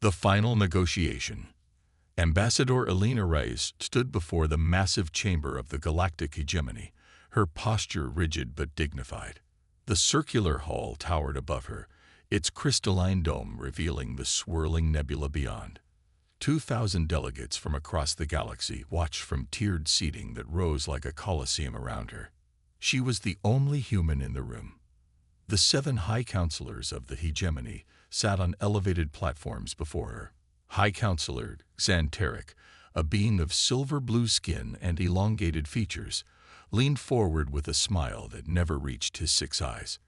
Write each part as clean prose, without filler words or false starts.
The final negotiation. Ambassador Elena Reyes stood before the massive chamber of the galactic hegemony, her posture rigid but dignified. The circular hall towered above her, its crystalline dome revealing the swirling nebula beyond. 2,000 delegates from across the galaxy watched from tiered seating that rose like a coliseum around her. She was the only human in the room. The 7 high counselors of the hegemony sat on elevated platforms before her. High Counselor Xanteric, a being of silver-blue skin and elongated features, leaned forward with a smile that never reached his 6 eyes.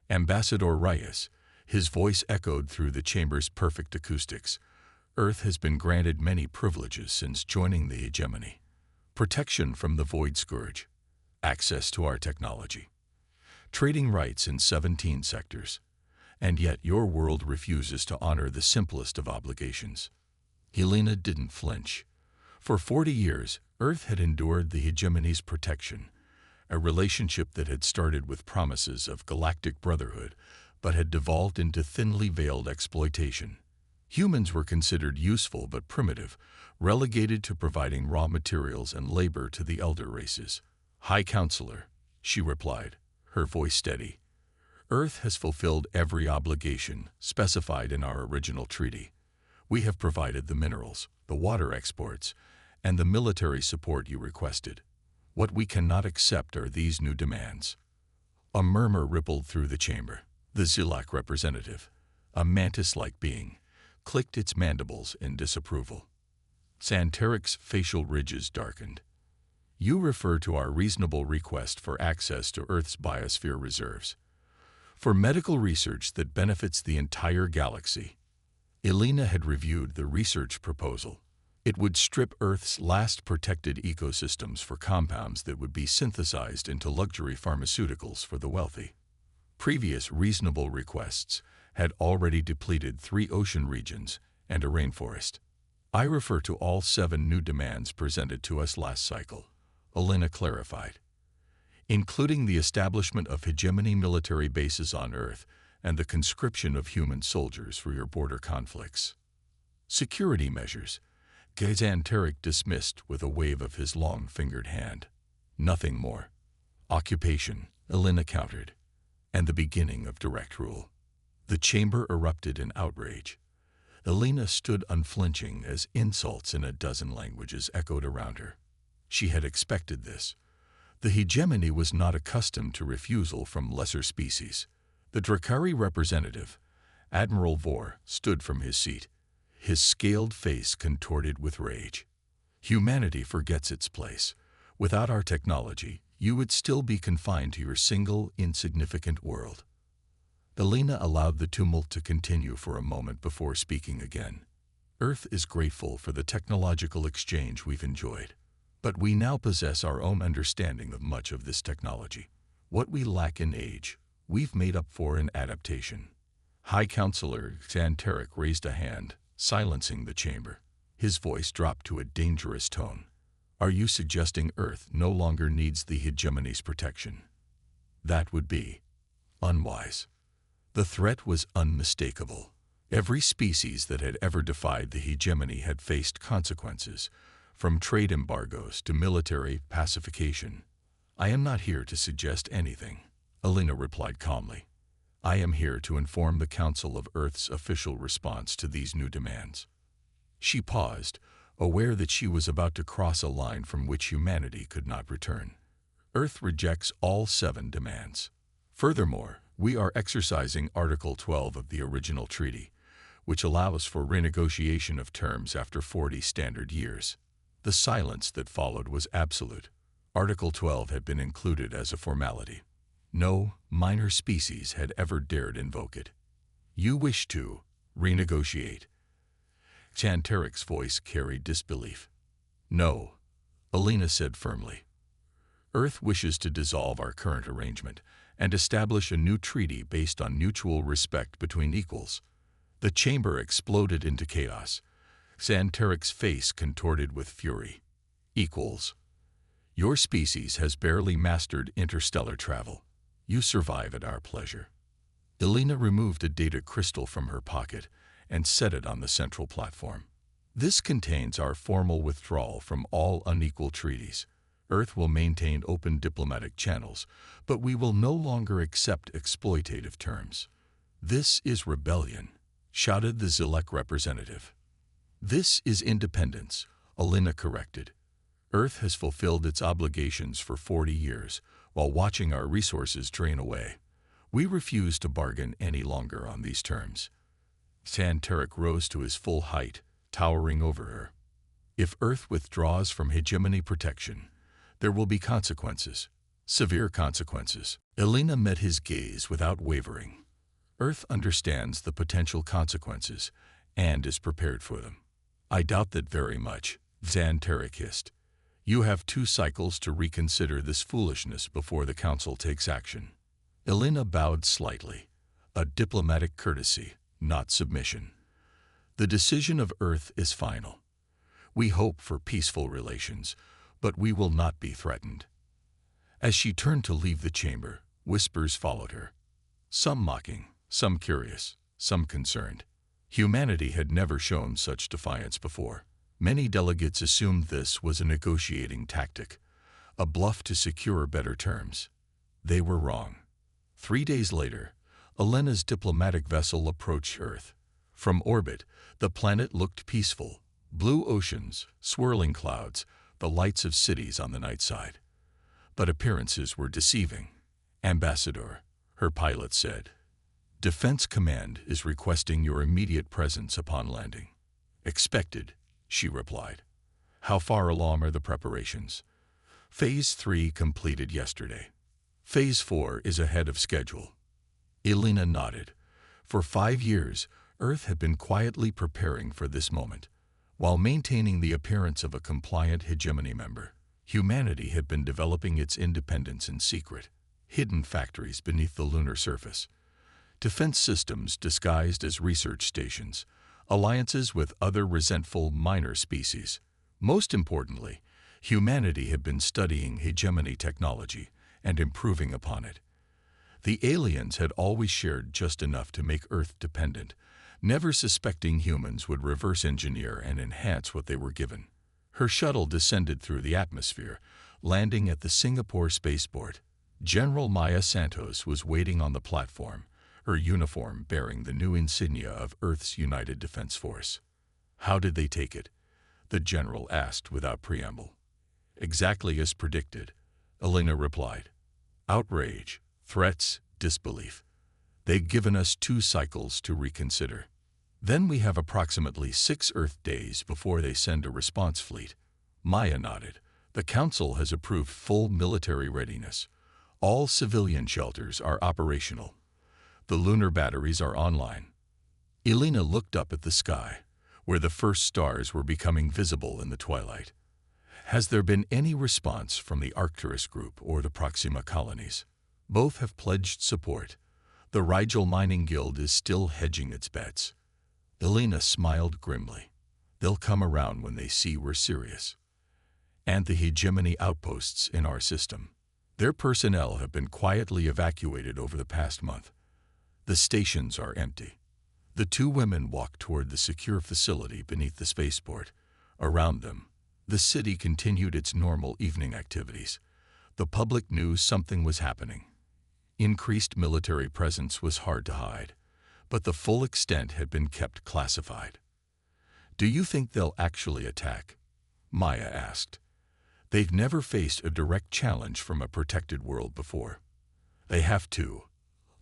Ambassador Reyes, his voice echoed through the chamber's perfect acoustics. Earth has been granted many privileges since joining the hegemony. Protection from the Void Scourge, access to our technology, trading rights in 17 sectors. And yet your world refuses to honor the simplest of obligations. Helena didn't flinch. For 40 years, Earth had endured the hegemony's protection, a relationship that had started with promises of galactic brotherhood, but had devolved into thinly veiled exploitation. Humans were considered useful but primitive, relegated to providing raw materials and labor to the elder races. High Counselor, she replied, her voice steady. Earth has fulfilled every obligation specified in our original treaty. We have provided the minerals, the water exports, and the military support you requested. What we cannot accept are these new demands. A murmur rippled through the chamber. The Zilak representative, a mantis-like being, clicked its mandibles in disapproval. Xanteric's facial ridges darkened. You refer to our reasonable request for access to Earth's biosphere reserves. For medical research that benefits the entire galaxy. Elena had reviewed the research proposal. It would strip Earth's last protected ecosystems for compounds that would be synthesized into luxury pharmaceuticals for the wealthy. Previous reasonable requests had already depleted 3 ocean regions and a rainforest. I refer to all 7 new demands presented to us last cycle, Elena clarified, including the establishment of hegemony military bases on Earth and the conscription of human soldiers for your border conflicts. Security measures, Xanteric dismissed with a wave of his long-fingered hand. Nothing more. Occupation, Elena countered, and the beginning of direct rule. The chamber erupted in outrage. Elena stood unflinching as insults in a dozen languages echoed around her. She had expected this. The hegemony was not accustomed to refusal from lesser species. The Drakari representative, Admiral Vor, stood from his seat, his scaled face contorted with rage. Humanity forgets its place. Without our technology, you would still be confined to your single, insignificant world. Elena allowed the tumult to continue for a moment before speaking again. Earth is grateful for the technological exchange we've enjoyed. But we now possess our own understanding of much of this technology. What we lack in age, we've made up for in adaptation. High Counselor Xanteric raised a hand, silencing the chamber. His voice dropped to a dangerous tone. Are you suggesting Earth no longer needs the hegemony's protection? That would be unwise. The threat was unmistakable. Every species that had ever defied the hegemony had faced consequences, from trade embargoes to military pacification. I am not here to suggest anything, Elena replied calmly. I am here to inform the Council of Earth's official response to these new demands. She paused, aware that she was about to cross a line from which humanity could not return. Earth rejects all 7 demands. Furthermore, we are exercising Article 12 of the original treaty, which allows for renegotiation of terms after 40 standard years. The silence that followed was absolute. Article 12 had been included as a formality. No minor species had ever dared invoke it. You wish to renegotiate. Xanteric's voice carried disbelief. No, Elena said firmly. Earth wishes to dissolve our current arrangement and establish a new treaty based on mutual respect between equals. The chamber exploded into chaos. Xanteric's face contorted with fury. Equals. Your species has barely mastered interstellar travel. You survive at our pleasure. Elena removed a data crystal from her pocket and set it on the central platform. This contains our formal withdrawal from all unequal treaties. Earth will maintain open diplomatic channels, but we will no longer accept exploitative terms. This is rebellion, shouted the Zilek representative. This is independence, Alina corrected. Earth has fulfilled its obligations for 40 years, while watching our resources drain away. We refuse to bargain any longer on these terms. Santeric rose to his full height, towering over her. If Earth withdraws from hegemony protection, there will be consequences, severe consequences. Alina met his gaze without wavering. Earth understands the potential consequences and is prepared for them. I doubt that very much, Santeric hissed. You have 2 cycles to reconsider this foolishness before the Council takes action. Alina bowed slightly, a diplomatic courtesy, not submission. The decision of Earth is final. We hope for peaceful relations, but we will not be threatened. As she turned to leave the chamber, whispers followed her. Some mocking, some curious, some concerned. Humanity had never shown such defiance before. Many delegates assumed this was a negotiating tactic, a bluff to secure better terms. They were wrong. 3 days later, Alina's diplomatic vessel approached Earth. From orbit, the planet looked peaceful. Blue oceans, swirling clouds, the lights of cities on the night side. But appearances were deceiving. Ambassador, her pilot said, Defense Command is requesting your immediate presence upon landing. Expected, she replied. How far along are the preparations? Phase 3 completed yesterday. Phase 4 is ahead of schedule. Alina nodded. For 5 years, Earth had been quietly preparing for this moment. While maintaining the appearance of a compliant hegemony member, humanity had been developing its independence in secret, hidden factories beneath the lunar surface, defense systems disguised as research stations, alliances with other resentful minor species. Most importantly, humanity had been studying hegemony technology and improving upon it. The aliens had always shared just enough to make Earth dependent, never suspecting humans would reverse engineer and enhance what they were given. Her shuttle descended through the atmosphere, landing at the Singapore spaceport. General Maya Santos was waiting on the platform, her uniform bearing the new insignia of Earth's United Defense Force. How did they take it? The general asked without preamble. Exactly as predicted, Alina replied. Outrage, threats, disbelief. They've given us 2 cycles to reconsider. Then we have approximately 6 Earth days before they send a response fleet. Maya nodded. The Council has approved full military readiness. All civilian shelters are operational. The lunar batteries are online. Alina looked up at the sky, where the first stars were becoming visible in the twilight. Has there been any response from the Arcturus group or the Proxima colonies? Both have pledged support. The Rigel Mining Guild is still hedging its bets. Alina smiled grimly. They'll come around when they see we're serious. And the hegemony outposts in our system. Their personnel have been quietly evacuated over the past month. The stations are empty. The 2 women walked toward the secure facility beneath the spaceport. Around them, the city continued its normal evening activities. The public knew something was happening. Increased military presence was hard to hide, but the full extent had been kept classified. Do you think they'll actually attack? Maya asked. They've never faced a direct challenge from a protected world before. They have to,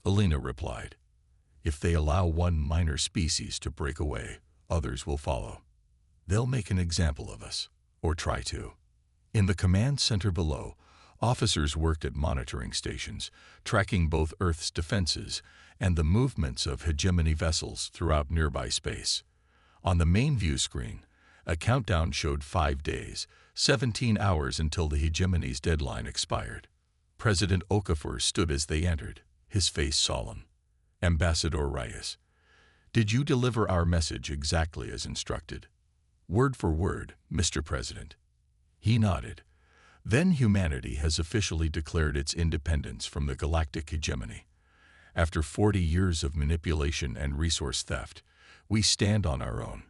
Alina replied. If they allow one minor species to break away, others will follow. They'll make an example of us, or try to. In the command center below, officers worked at monitoring stations, tracking both Earth's defenses and the movements of hegemony vessels throughout nearby space. On the main view screen, a countdown showed 5 days, 17 hours until the hegemony's deadline expired. President Okafor stood as they entered, his face solemn. Ambassador Reyes, did you deliver our message exactly as instructed? Word for word, Mr. President. He nodded. Then humanity has officially declared its independence from the galactic hegemony. After 40 years of manipulation and resource theft, We stand on our own.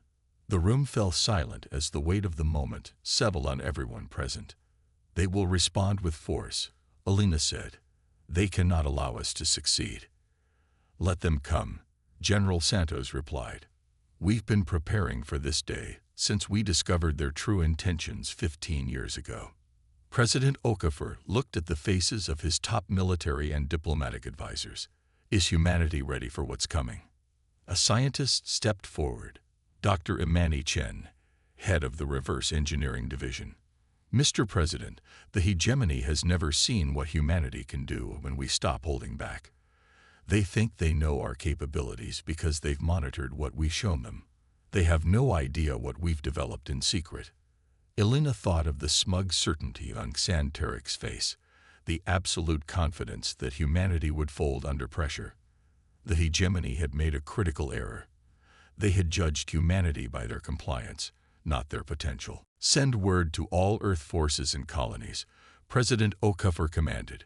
The room fell silent as the weight of the moment settled on everyone present. They will respond with force, Alina said. They cannot allow us to succeed. Let them come, General Santos replied. We've been preparing for this day since we discovered their true intentions 15 years ago. President Okafor looked at the faces of his top military and diplomatic advisors. Is humanity ready for what's coming? A scientist stepped forward, Dr. Imani Chen, head of the Reverse Engineering Division. Mr. President, the hegemony has never seen what humanity can do when we stop holding back. They think they know our capabilities because they've monitored what we've shown them. They have no idea what we've developed in secret. Elena thought of the smug certainty on Xantaric's face, the absolute confidence that humanity would fold under pressure. The hegemony had made a critical error. They had judged humanity by their compliance, not their potential. Send word to all Earth forces and colonies, President Okafor commanded.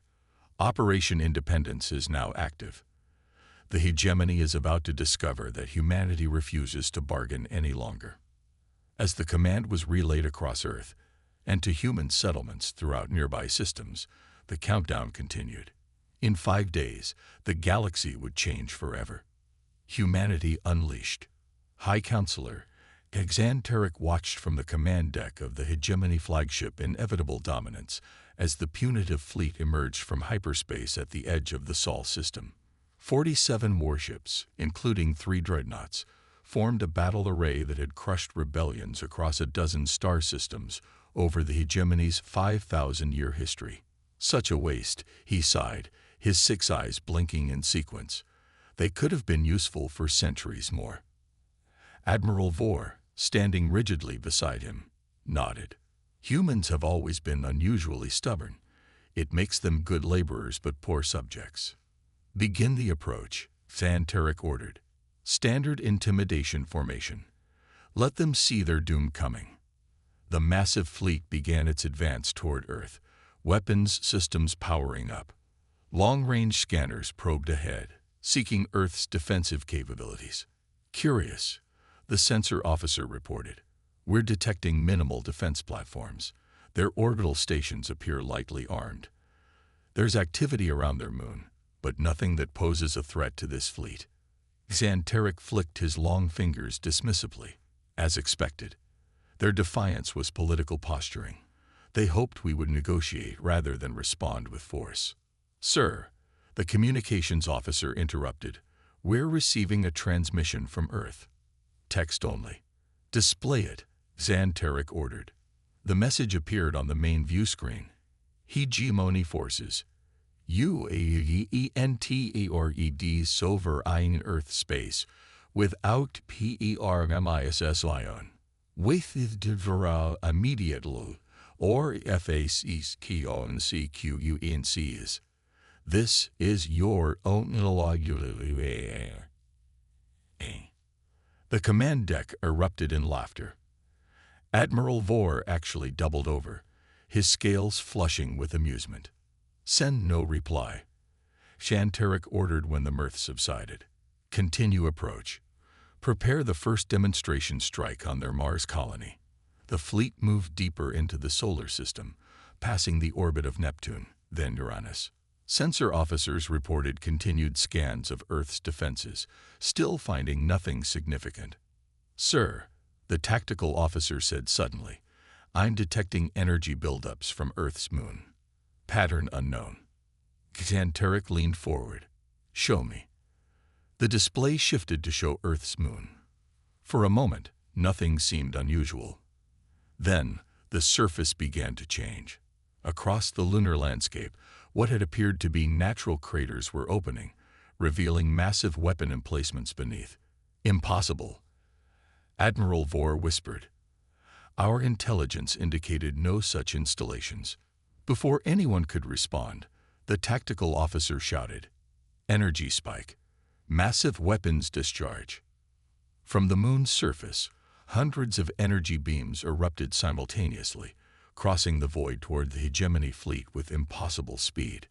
Operation Independence is now active. The hegemony is about to discover that humanity refuses to bargain any longer. As the command was relayed across Earth and to human settlements throughout nearby systems, the countdown continued. In 5 days, the galaxy would change forever. Humanity unleashed. High Counselor Xantaric watched from the command deck of the hegemony flagship Inevitable Dominance as the punitive fleet emerged from hyperspace at the edge of the Sol system. 47 warships, including 3 dreadnoughts, formed a battle array that had crushed rebellions across a dozen star systems over the hegemony's 5,000-year history. Such a waste, he sighed, his 6 eyes blinking in sequence. They could have been useful for centuries more. Admiral Vore, standing rigidly beside him, nodded. Humans have always been unusually stubborn. It makes them good laborers but poor subjects. Begin the approach, Xantaric ordered. Standard intimidation formation. Let them see their doom coming. The massive fleet began its advance toward Earth, weapons systems powering up. Long-range scanners probed ahead, seeking Earth's defensive capabilities. Curious, the sensor officer reported. We're detecting minimal defense platforms. Their orbital stations appear lightly armed. There's activity around their moon, but nothing that poses a threat to this fleet. Xantaric flicked his long fingers dismissively, as expected. Their defiance was political posturing. They hoped we would negotiate rather than respond with force. Sir, the communications officer interrupted. We're receiving a transmission from Earth. Text only. Display it, Xantaric ordered. The message appeared on the main view screen. Hegemony forces. UAENTERED Sover in Earth space without PERMISSION. With the immediately or FACs CQUNCs. This is your own. The command deck erupted in laughter. Admiral Vore actually doubled over, his scales flushing with amusement. Send no reply. Xantaric ordered when the mirth subsided. Continue approach. Prepare the first demonstration strike on their Mars colony. The fleet moved deeper into the solar system, passing the orbit of Neptune, then Uranus. Sensor officers reported continued scans of Earth's defenses, still finding nothing significant. Sir, the tactical officer said suddenly, I'm detecting energy buildups from Earth's moon. Pattern unknown. Xantaric leaned forward. Show me. The display shifted to show Earth's moon. For a moment, nothing seemed unusual. Then, the surface began to change. Across the lunar landscape, what had appeared to be natural craters were opening, revealing massive weapon emplacements beneath. Impossible. Admiral Vore whispered. Our intelligence indicated no such installations. Before anyone could respond, the tactical officer shouted, Energy spike. Massive weapons discharge. From the moon's surface, hundreds of energy beams erupted simultaneously, crossing the void toward the hegemony fleet with impossible speed.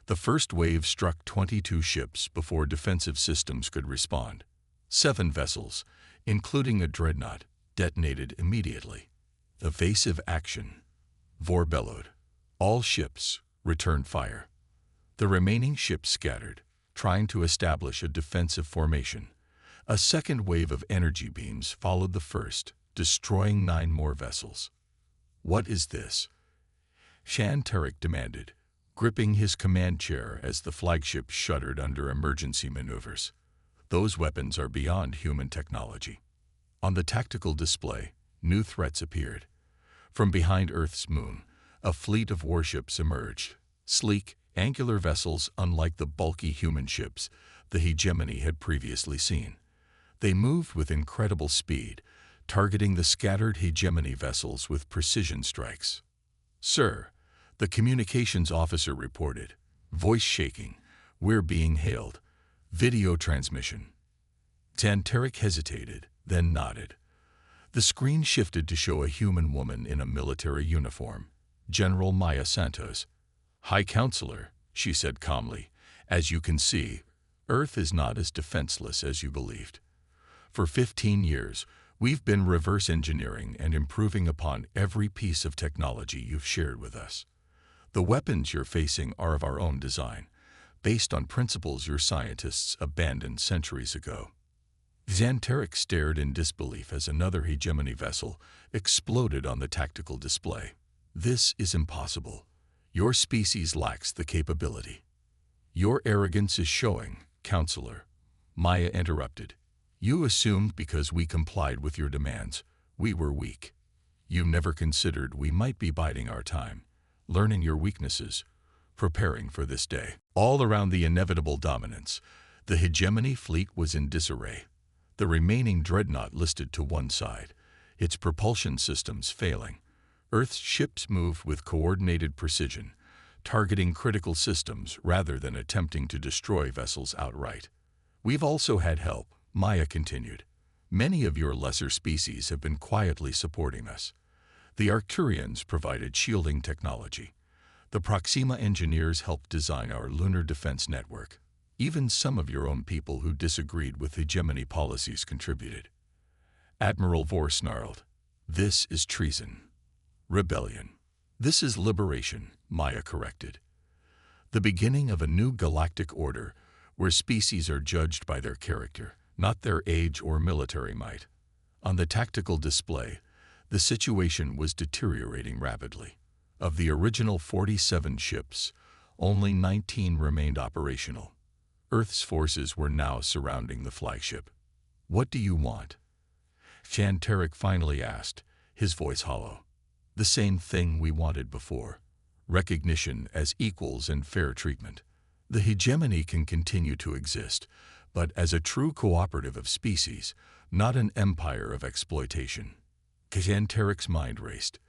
The first wave struck 22 ships before defensive systems could respond. 7 vessels, including a dreadnought, detonated immediately. Evasive action. Vor bellowed. All ships returned fire. The remaining ships scattered, trying to establish a defensive formation. A second wave of energy beams followed the first, destroying 9 more vessels. "What is this?" Shantarik demanded, gripping his command chair as the flagship shuddered under emergency maneuvers. "Those weapons are beyond human technology." On the tactical display, new threats appeared. From behind Earth's moon, a fleet of warships emerged, sleek, angular vessels unlike the bulky human ships the hegemony had previously seen. They moved with incredible speed, targeting the scattered hegemony vessels with precision strikes. "Sir," the communications officer reported, voice shaking, "we're being hailed. Video transmission." Shantarik hesitated, then nodded. The screen shifted to show a human woman in a military uniform, General Maya Santos. "High Counselor," she said calmly, "as you can see, Earth is not as defenseless as you believed. For 15 years, we've been reverse engineering and improving upon every piece of technology you've shared with us. The weapons you're facing are of our own design, based on principles your scientists abandoned centuries ago." Shantarik stared in disbelief as another hegemony vessel exploded on the tactical display. "This is impossible. Your species lacks the capability." "Your arrogance is showing, Counselor," Maya interrupted. "You assumed because we complied with your demands, we were weak. You never considered we might be biding our time, learning your weaknesses, preparing for this day." All around the inevitable dominance, the hegemony fleet was in disarray. The remaining dreadnought listed to one side, its propulsion systems failing. Earth's ships moved with coordinated precision, targeting critical systems rather than attempting to destroy vessels outright. "We've also had help," Maya continued. "Many of your lesser species have been quietly supporting us. The Arcturians provided shielding technology. The Proxima engineers helped design our lunar defense network. Even some of your own people who disagreed with hegemony policies contributed." Admiral Vor snarled, "This is treason. Rebellion." "This is liberation," Maya corrected. "The beginning of a new galactic order where species are judged by their character, not their age or military might." On the tactical display, the situation was deteriorating rapidly. Of the original 47 ships, only 19 remained operational. Earth's forces were now surrounding the flagship. "What do you want?" Shantarik finally asked, his voice hollow. "The same thing we wanted before. Recognition as equals and fair treatment. The hegemony can continue to exist, but as a true cooperative of species, not an empire of exploitation." Shantarik's mind raced.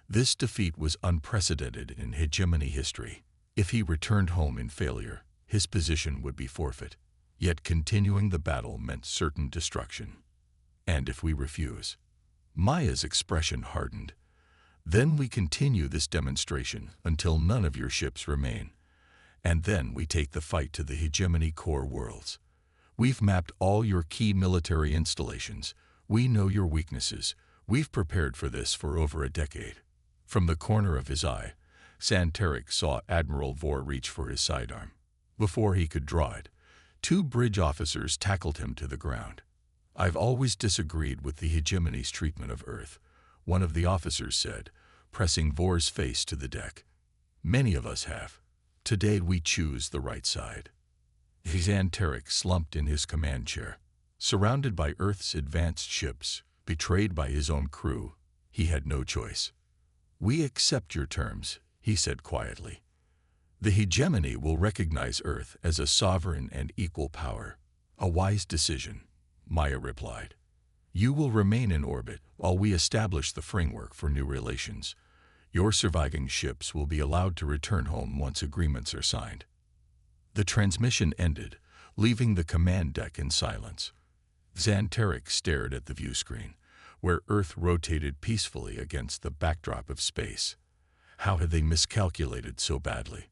This defeat was unprecedented in hegemony history. If he returned home in failure, his position would be forfeit. Yet continuing the battle meant certain destruction. "And if we refuse?" Maya's expression hardened. "Then we continue this demonstration until none of your ships remain. And then we take the fight to the hegemony core worlds. We've mapped all your key military installations. We know your weaknesses. We've prepared for this for over a decade." From the corner of his eye, Shantarik saw Admiral Vor reach for his sidearm. Before he could draw it, 2 bridge officers tackled him to the ground. "I've always disagreed with the hegemony's treatment of Earth," one of the officers said, pressing Vor's face to the deck. "Many of us have. Today we choose the right side." Shantarik slumped in his command chair. Surrounded by Earth's advanced ships, betrayed by his own crew, he had no choice. "We accept your terms," he said quietly. "The hegemony will recognize Earth as a sovereign and equal power." "A wise decision," Maya replied. "You will remain in orbit while we establish the framework for new relations. Your surviving ships will be allowed to return home once agreements are signed." The transmission ended, leaving the command deck in silence. Shantarik stared at the view screen, where Earth rotated peacefully against the backdrop of space. How had they miscalculated so badly?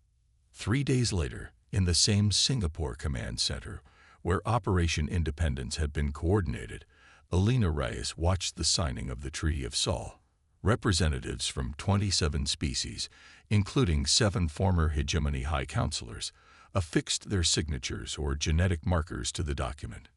3 days later, in the same Singapore command center, where Operation Independence had been coordinated, Alina Reyes watched the signing of the Treaty of Sol. Representatives from 27 species, including 7 former hegemony high counselors, affixed their signatures or genetic markers to the document.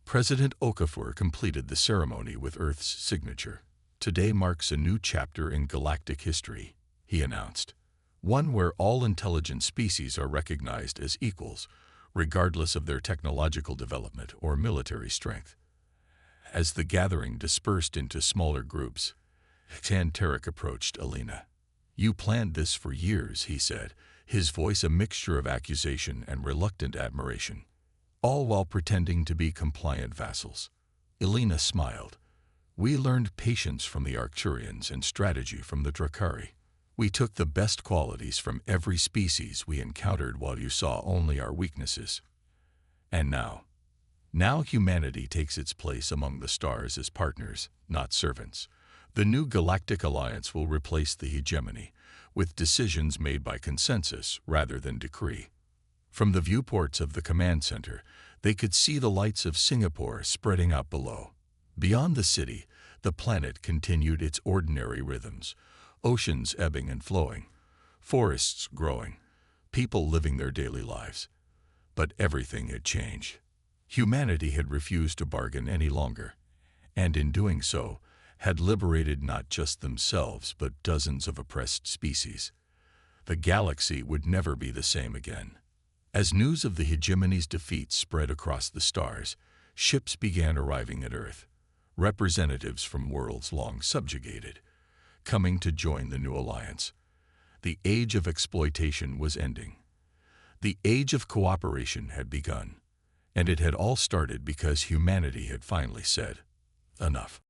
President Okafor completed the ceremony with Earth's signature. "Today marks a new chapter in galactic history," he announced. "One where all intelligent species are recognized as equals, regardless of their technological development or military strength." As the gathering dispersed into smaller groups, Tarek approached Alina. "You planned this for years," he said, his voice a mixture of accusation and reluctant admiration, all while pretending to be compliant vassals. Alina smiled. "We learned patience from the Arcturians and strategy from the Drakari. We took the best qualities from every species we encountered while you saw only our weaknesses. And now humanity takes its place among the stars as partners, not servants. The new Galactic Alliance will replace the hegemony, with decisions made by consensus rather than decree." From the viewports of the command center, they could see the lights of Singapore spreading out below. Beyond the city, the planet continued its ordinary rhythms, oceans ebbing and flowing, forests growing, people living their daily lives. But everything had changed. Humanity had refused to bargain any longer, and in doing so, had liberated not just themselves but dozens of oppressed species. The galaxy would never be the same again. As news of the hegemony's defeat spread across the stars, ships began arriving at Earth, representatives from worlds long subjugated, coming to join the new alliance. The age of exploitation was ending. The age of cooperation had begun, and it had all started because humanity had finally said, "Enough."